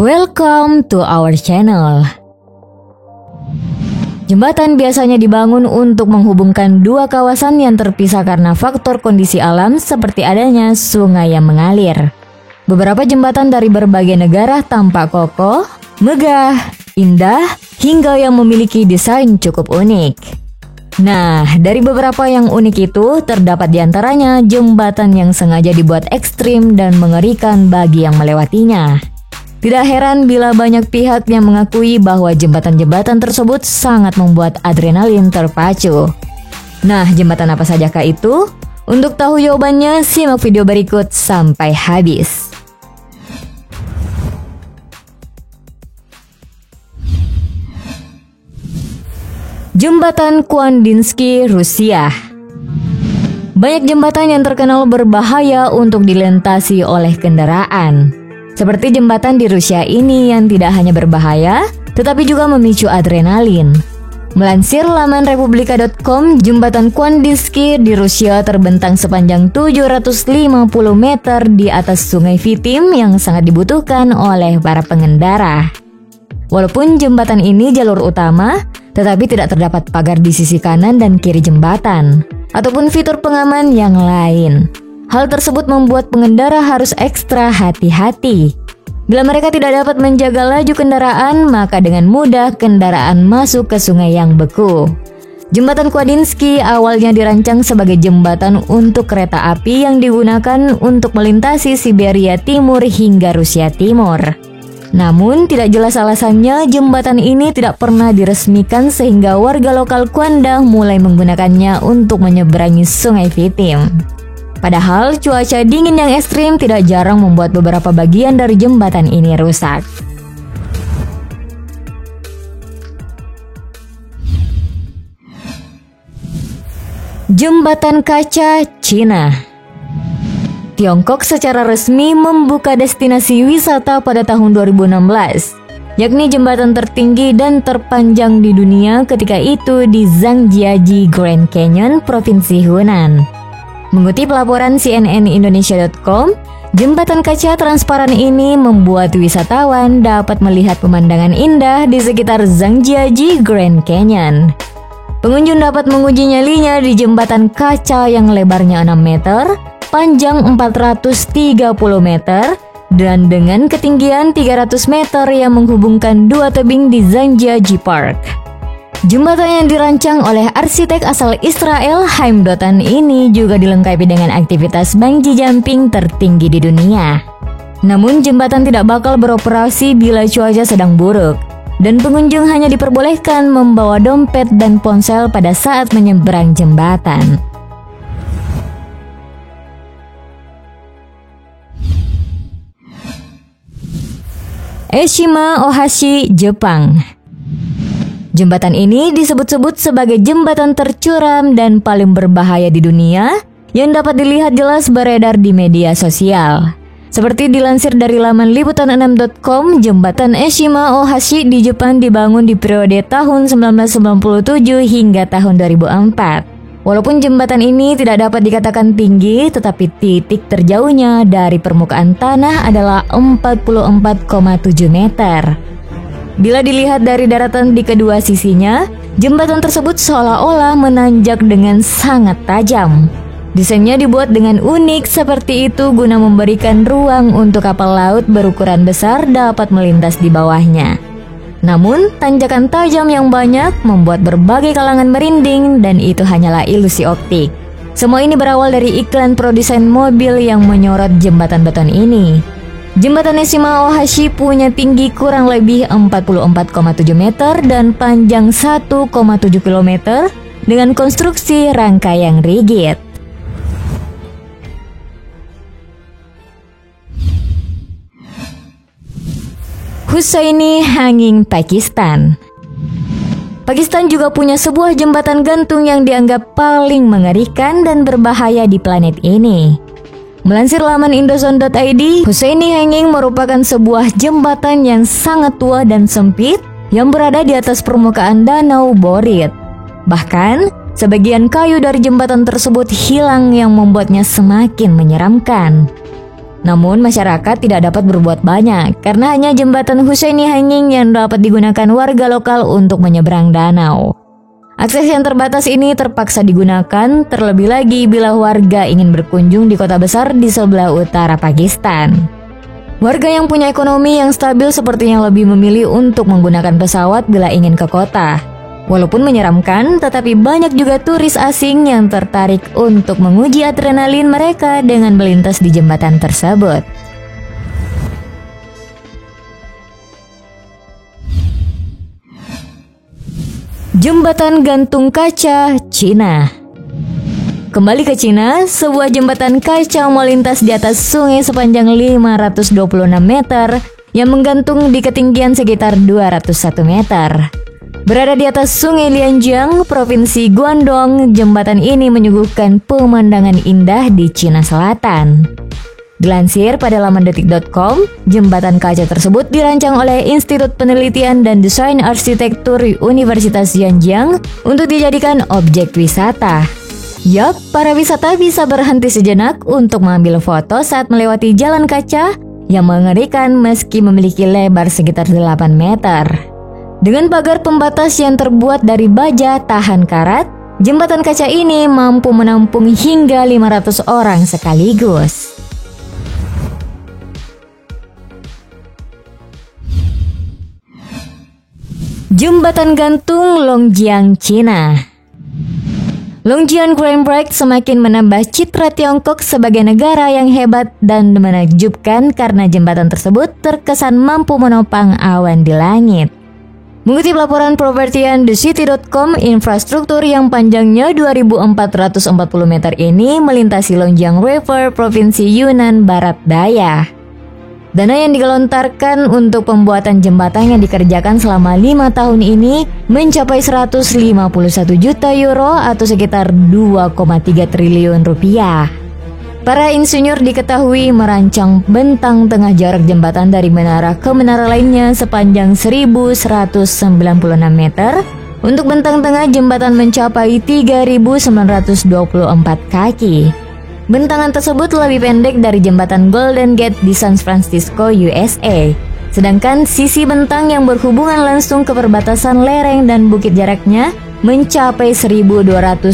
Welcome to our channel. Jembatan biasanya dibangun untuk menghubungkan dua kawasan yang terpisah karena faktor kondisi alam seperti adanya sungai yang mengalir. Beberapa jembatan dari berbagai negara tampak kokoh, megah, indah, hingga yang memiliki desain cukup unik. Nah, dari beberapa yang unik itu, terdapat diantaranya jembatan yang sengaja dibuat ekstrim dan mengerikan bagi yang melewatinya. Tidak heran bila banyak pihak yang mengakui bahwa jembatan-jembatan tersebut sangat membuat adrenalin terpacu. Nah, jembatan apa sajakah itu? Untuk tahu jawabannya, simak video berikut sampai habis. Jembatan Kandinsky, Rusia. Banyak jembatan yang terkenal berbahaya untuk dilintasi oleh kendaraan. Seperti jembatan di Rusia ini yang tidak hanya berbahaya, tetapi juga memicu adrenalin. Melansir laman republika.com, jembatan Kandinsky di Rusia terbentang sepanjang 750 meter di atas sungai Vitim yang sangat dibutuhkan oleh para pengendara. Walaupun jembatan ini jalur utama, tetapi tidak terdapat pagar di sisi kanan dan kiri jembatan, ataupun fitur pengaman yang lain. Hal tersebut membuat pengendara harus ekstra hati-hati. Bila mereka tidak dapat menjaga laju kendaraan, maka dengan mudah kendaraan masuk ke sungai yang beku. Jembatan Kandinsky awalnya dirancang sebagai jembatan untuk kereta api yang digunakan untuk melintasi Siberia Timur hingga Rusia Timur. Namun, tidak jelas alasannya jembatan ini tidak pernah diresmikan sehingga warga lokal Kwanda mulai menggunakannya untuk menyeberangi sungai Vitim. Padahal cuaca dingin yang ekstrim tidak jarang membuat beberapa bagian dari jembatan ini rusak. Jembatan Kaca, Cina. Tiongkok secara resmi membuka destinasi wisata pada tahun 2016, yakni jembatan tertinggi dan terpanjang di dunia ketika itu di Zhangjiajie Grand Canyon, Provinsi Hunan. Mengutip laporan cnnindonesia.com, jembatan kaca transparan ini membuat wisatawan dapat melihat pemandangan indah di sekitar Zhangjiajie Grand Canyon. Pengunjung dapat menguji nyalinya di jembatan kaca yang lebarnya 6 meter, panjang 430 meter, dan dengan ketinggian 300 meter yang menghubungkan dua tebing di Zhangjiajie Park. Jembatan yang dirancang oleh arsitek asal Israel Haim Dotan ini juga dilengkapi dengan aktivitas bungee jumping tertinggi di dunia. Namun jembatan tidak bakal beroperasi bila cuaca sedang buruk, dan pengunjung hanya diperbolehkan membawa dompet dan ponsel pada saat menyeberang jembatan. Eshima Ohashi, Jepang. Jembatan ini disebut-sebut sebagai jembatan tercuram dan paling berbahaya di dunia yang dapat dilihat jelas beredar di media sosial. Seperti dilansir dari laman liputan6.com, jembatan Eshima Ohashi di Jepang dibangun di periode tahun 1997 hingga tahun 2004. Walaupun jembatan ini tidak dapat dikatakan tinggi, tetapi titik terjauhnya dari permukaan tanah adalah 44,7 meter. Bila dilihat dari daratan di kedua sisinya, jembatan tersebut seolah-olah menanjak dengan sangat tajam. Desainnya dibuat dengan unik seperti itu guna memberikan ruang untuk kapal laut berukuran besar dapat melintas di bawahnya. Namun, tanjakan tajam yang banyak membuat berbagai kalangan merinding dan itu hanyalah ilusi optik. Semua ini berawal dari iklan produsen mobil yang menyorot jembatan beton ini. Jembatan Eshima Ohashi punya tinggi kurang lebih 44,7 meter dan panjang 1,7 km dengan konstruksi rangka yang rigid. Hussaini Hanging, Pakistan. Pakistan juga punya sebuah jembatan gantung yang dianggap paling mengerikan dan berbahaya di planet ini. Melansir laman indozone.id, Hussaini Hanging merupakan sebuah jembatan yang sangat tua dan sempit yang berada di atas permukaan danau Borit. Bahkan, sebagian kayu dari jembatan tersebut hilang yang membuatnya semakin menyeramkan. Namun masyarakat tidak dapat berbuat banyak karena hanya jembatan Husseini Hanging yang dapat digunakan warga lokal untuk menyeberang danau. Akses yang terbatas ini terpaksa digunakan, terlebih lagi bila warga ingin berkunjung di kota besar di sebelah utara Pakistan. Warga yang punya ekonomi yang stabil sepertinya lebih memilih untuk menggunakan pesawat bila ingin ke kota. Walaupun menyeramkan, tetapi banyak juga turis asing yang tertarik untuk menguji adrenalin mereka dengan melintas di jembatan tersebut. Jembatan gantung kaca Cina. Kembali ke Cina, sebuah jembatan kaca melintas di atas sungai sepanjang 526 meter yang menggantung di ketinggian sekitar 201 meter. Berada di atas sungai Lianjiang, Provinsi Guangdong, jembatan ini menyuguhkan pemandangan indah di Cina Selatan. Dilansir pada laman detik.com, jembatan kaca tersebut dirancang oleh Institut Penelitian dan Desain Arsitektur Universitas Zhejiang untuk dijadikan objek wisata. Yup, para wisata bisa berhenti sejenak untuk mengambil foto saat melewati jalan kaca yang mengerikan meski memiliki lebar sekitar 8 meter. Dengan pagar pembatas yang terbuat dari baja tahan karat, jembatan kaca ini mampu menampung hingga 500 orang sekaligus. Jembatan gantung Longjiang, Cina. Longjiang Grand Prix semakin menambah citra Tiongkok sebagai negara yang hebat dan menakjubkan karena jembatan tersebut terkesan mampu menopang awan di langit. Mengutip laporan propertian thecity.com, infrastruktur yang panjangnya 2.440 meter ini melintasi Longjiang River, Provinsi Yunnan Barat Daya. Dana yang digelontarkan untuk pembuatan jembatan yang dikerjakan selama 5 tahun ini mencapai 151 juta euro atau sekitar 2,3 triliun rupiah. Para insinyur diketahui merancang bentang tengah jarak jembatan dari menara ke menara lainnya sepanjang 1.196 meter. Untuk bentang tengah jembatan mencapai 3.924 kaki. Bentangan tersebut lebih pendek dari jembatan Golden Gate di San Francisco, USA. Sedangkan sisi bentang yang berhubungan langsung ke perbatasan lereng dan bukit jaraknya mencapai 1.274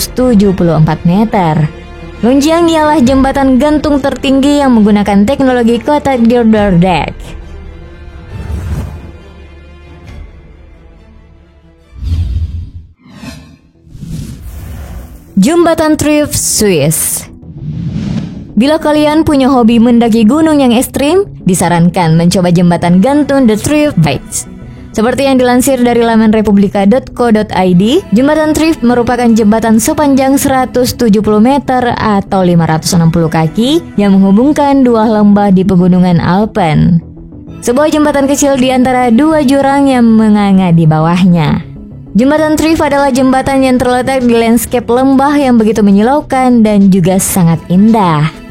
meter. Longjiang ialah jembatan gantung tertinggi yang menggunakan teknologi kotak girder deck. Jembatan Thrift Swiss. Bila kalian punya hobi mendaki gunung yang ekstrim, disarankan mencoba jembatan gantung The Thrift Heights. Seperti yang dilansir dari laman republika.co.id, jembatan Thrift merupakan jembatan sepanjang 170 meter atau 560 kaki yang menghubungkan dua lembah di pegunungan Alpen. Sebuah jembatan kecil di antara dua jurang yang menganga di bawahnya. Jembatan Thrift adalah jembatan yang terletak di landscape lembah yang begitu menyilaukan dan juga sangat indah.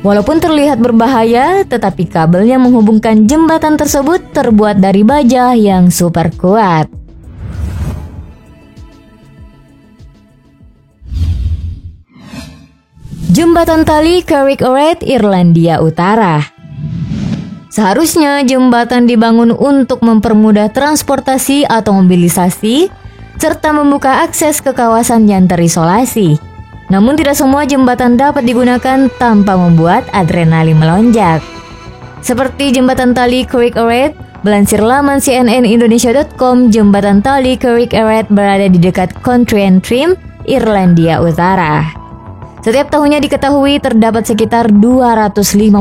Walaupun terlihat berbahaya, tetapi kabel yang menghubungkan jembatan tersebut terbuat dari baja yang super kuat. Jembatan tali Carrick Oret, Irlandia Utara. Seharusnya jembatan dibangun untuk mempermudah transportasi atau mobilisasi, serta membuka akses ke kawasan yang terisolasi. Namun tidak semua jembatan dapat digunakan tanpa membuat adrenalin melonjak. Seperti jembatan tali Carrick Oret, melansir laman cnnindonesia.com, jembatan tali Carrick Oret berada di dekat Contrim, Irlandia Utara. Setiap tahunnya diketahui terdapat sekitar 250.000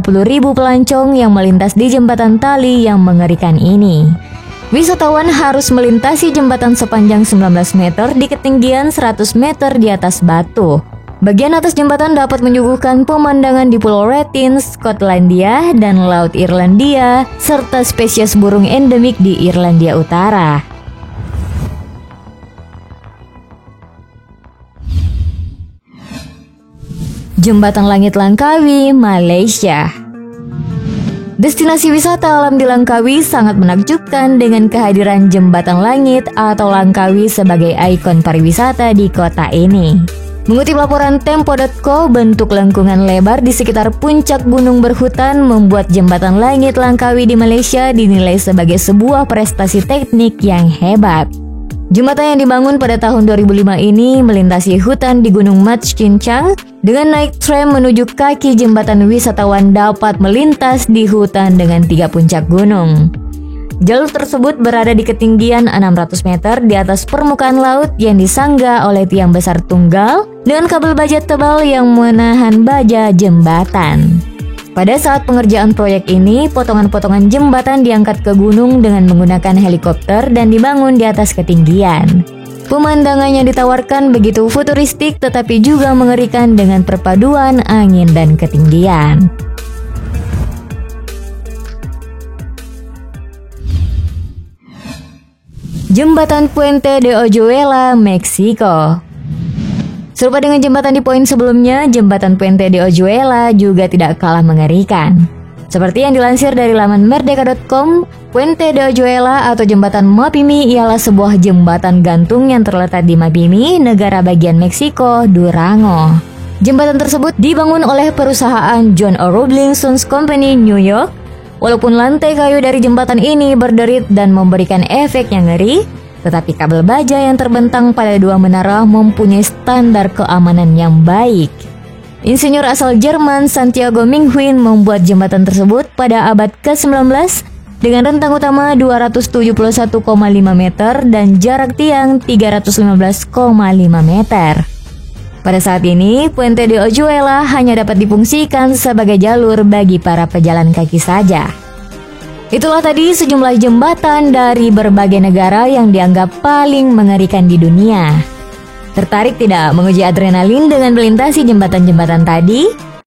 pelancong yang melintas di jembatan tali yang mengerikan ini. Wisatawan harus melintasi jembatan sepanjang 19 meter di ketinggian 100 meter di atas batu. Bagian atas jembatan dapat menyuguhkan pemandangan di Pulau Rathlin, Skotlandia, dan Laut Irlandia, serta spesies burung endemik di Irlandia Utara. Jembatan Langit Langkawi, Malaysia. Destinasi wisata alam di Langkawi sangat menakjubkan dengan kehadiran Jembatan Langit atau Langkawi sebagai ikon pariwisata di kota ini. Mengutip laporan Tempo.co, bentuk lengkungan lebar di sekitar puncak gunung berhutan membuat jembatan Langit Langkawi di Malaysia dinilai sebagai sebuah prestasi teknik yang hebat. Jembatan yang dibangun pada tahun 2005 ini melintasi hutan di Gunung Mat Cincang. Dengan naik tram menuju kaki jembatan, wisatawan dapat melintas di hutan dengan 3 puncak gunung. Jalur tersebut berada di ketinggian 600 meter di atas permukaan laut yang disangga oleh tiang besar tunggal dengan kabel baja tebal yang menahan baja jembatan. Pada saat pengerjaan proyek ini, potongan-potongan jembatan diangkat ke gunung dengan menggunakan helikopter dan dibangun di atas ketinggian. Pemandangan yang ditawarkan begitu futuristik tetapi juga mengerikan dengan perpaduan angin dan ketinggian. Jembatan Puente de Oyuela, Meksiko. Serupa dengan jembatan di poin sebelumnya, jembatan Puente de Oyuela juga tidak kalah mengerikan. Seperti yang dilansir dari laman merdeka.com, Puente de Oyuela atau jembatan Mapimi ialah sebuah jembatan gantung yang terletak di Mapimi, negara bagian Meksiko, Durango. Jembatan tersebut dibangun oleh perusahaan John O. Roebling Sons Company, New York. Walaupun lantai kayu dari jembatan ini berderit dan memberikan efek yang ngeri, tetapi kabel baja yang terbentang pada 2 menara mempunyai standar keamanan yang baik. Insinyur asal Jerman Santiago Minghuin membuat jembatan tersebut pada abad ke-19 dengan rentang utama 271,5 meter dan jarak tiang 315,5 meter. Pada saat ini, Puente de Oyuela hanya dapat difungsikan sebagai jalur bagi para pejalan kaki saja. Itulah tadi sejumlah jembatan dari berbagai negara yang dianggap paling mengerikan di dunia. Tertarik tidak menguji adrenalin dengan melintasi jembatan-jembatan tadi?